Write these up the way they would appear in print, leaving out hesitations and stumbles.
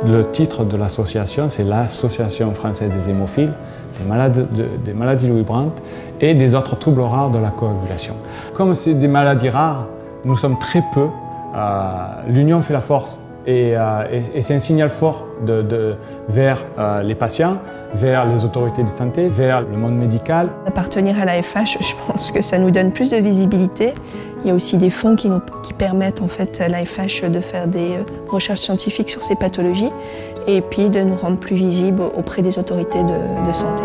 Le titre de l'association, c'est l'Association française des hémophiles, des maladies Louis Brandt et des autres troubles rares de la coagulation. Comme c'est des maladies rares, nous sommes très peu, l'union fait la force et c'est un signal fort vers les patients, vers les autorités de santé, vers le monde médical. Appartenir à l'AFH, je pense que ça nous donne plus de visibilité. Il y a aussi des fonds qui permettent en fait à l'AFH de faire des recherches scientifiques sur ces pathologies et puis de nous rendre plus visibles auprès des autorités de santé.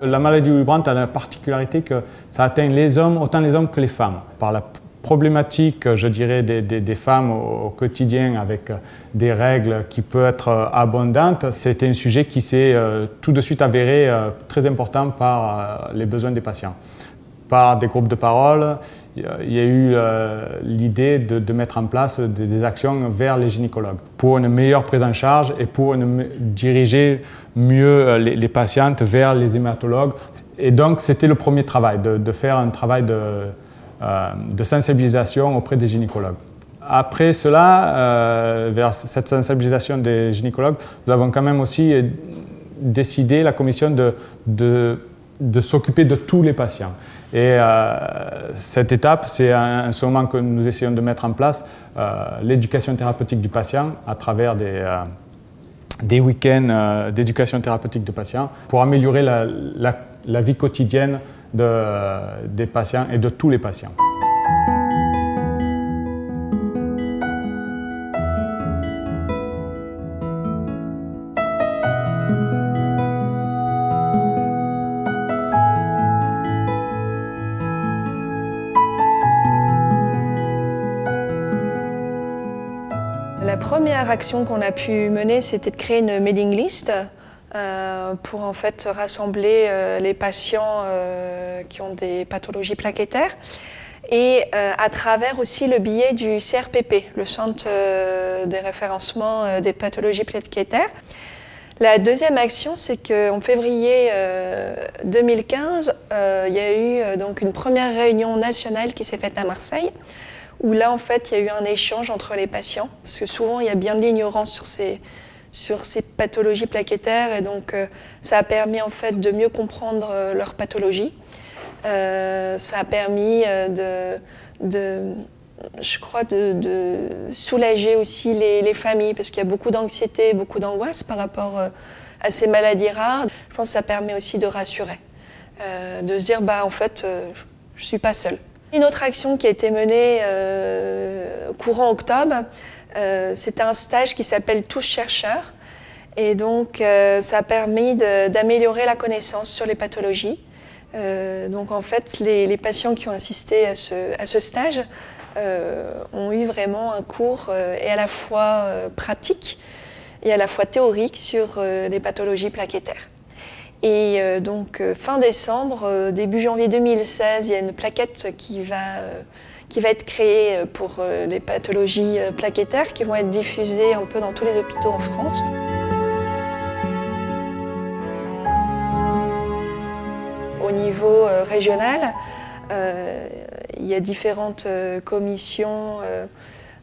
La maladie Louis Brandt a la particularité que ça atteint les hommes, autant les hommes que les femmes. Par la problématique, je dirais, des femmes au quotidien avec des règles qui peuvent être abondantes, c'est un sujet qui s'est tout de suite avéré très important par les besoins des patients. Par des groupes de parole, il y a eu l'idée de mettre en place des actions vers les gynécologues pour une meilleure prise en charge et pour diriger mieux les patientes vers les hématologues. Et donc, c'était le premier travail, de faire un travail de sensibilisation auprès des gynécologues. Après cela, vers cette sensibilisation des gynécologues, nous avons quand même aussi décidé, la commission, de s'occuper de tous les patients. Et cette étape, c'est en ce moment que nous essayons de mettre en place l'éducation thérapeutique du patient à travers des week-ends d'éducation thérapeutique du patient pour améliorer la vie quotidienne des patients et de tous les patients. La première action qu'on a pu mener, c'était de créer une mailing list pour en fait rassembler les patients qui ont des pathologies plaquettaires et à travers aussi le biais du CRPP, le Centre de référencement des pathologies plaquettaires. La deuxième action, c'est qu'en février 2015, il y a eu donc une première réunion nationale qui s'est faite à Marseille, où là, en fait, il y a eu un échange entre les patients, parce que souvent, il y a bien de l'ignorance sur ces pathologies plaquettaires, et donc ça a permis, en fait, de mieux comprendre leur pathologie. Ça a permis je crois, de soulager aussi les familles, parce qu'il y a beaucoup d'anxiété, beaucoup d'angoisse par rapport à ces maladies rares. Je pense que ça permet aussi de rassurer, de se dire, bah, en fait, je ne suis pas seule. Une autre action qui a été menée courant octobre, c'était un stage qui s'appelle Tous chercheurs. Et donc, ça a permis d'améliorer la connaissance sur les pathologies. Donc, en fait, les patients qui ont assisté à ce stage ont eu vraiment un cours et à la fois pratique et à la fois théorique sur les pathologies plaquettaires. Et donc fin décembre, début janvier 2016, il y a une plaquette qui va être créée pour les pathologies plaquettaires qui vont être diffusées un peu dans tous les hôpitaux en France. Au niveau régional, il y a différentes commissions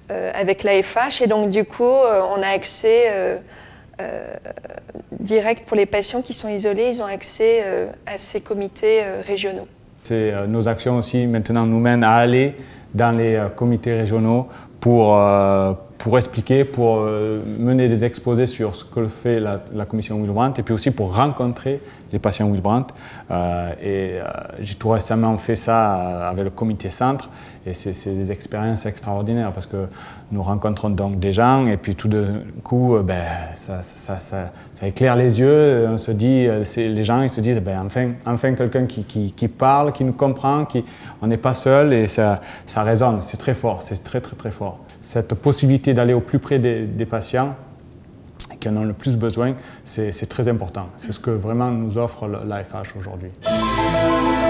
avec l'AFH et donc du coup on a accès direct pour les patients qui sont isolés, ils ont accès à ces comités régionaux. Nos actions aussi maintenant nous mènent à aller dans les comités régionaux pour expliquer, pour mener des exposés sur ce que fait la commission Willy Brandt et puis aussi pour rencontrer les patients Willy Brandt. J'ai tout récemment fait ça avec le comité centre et c'est des expériences extraordinaires parce que nous rencontrons donc des gens et puis tout d'un coup ça éclaire les yeux, on se dit, les gens ils se disent enfin quelqu'un qui parle, qui nous comprend, on n'est pas seul et ça résonne, c'est très fort, c'est très fort. Cette possibilité d'aller au plus près des patients qui en ont le plus besoin, c'est très important. C'est ce que vraiment nous offre l'AFH aujourd'hui. Merci.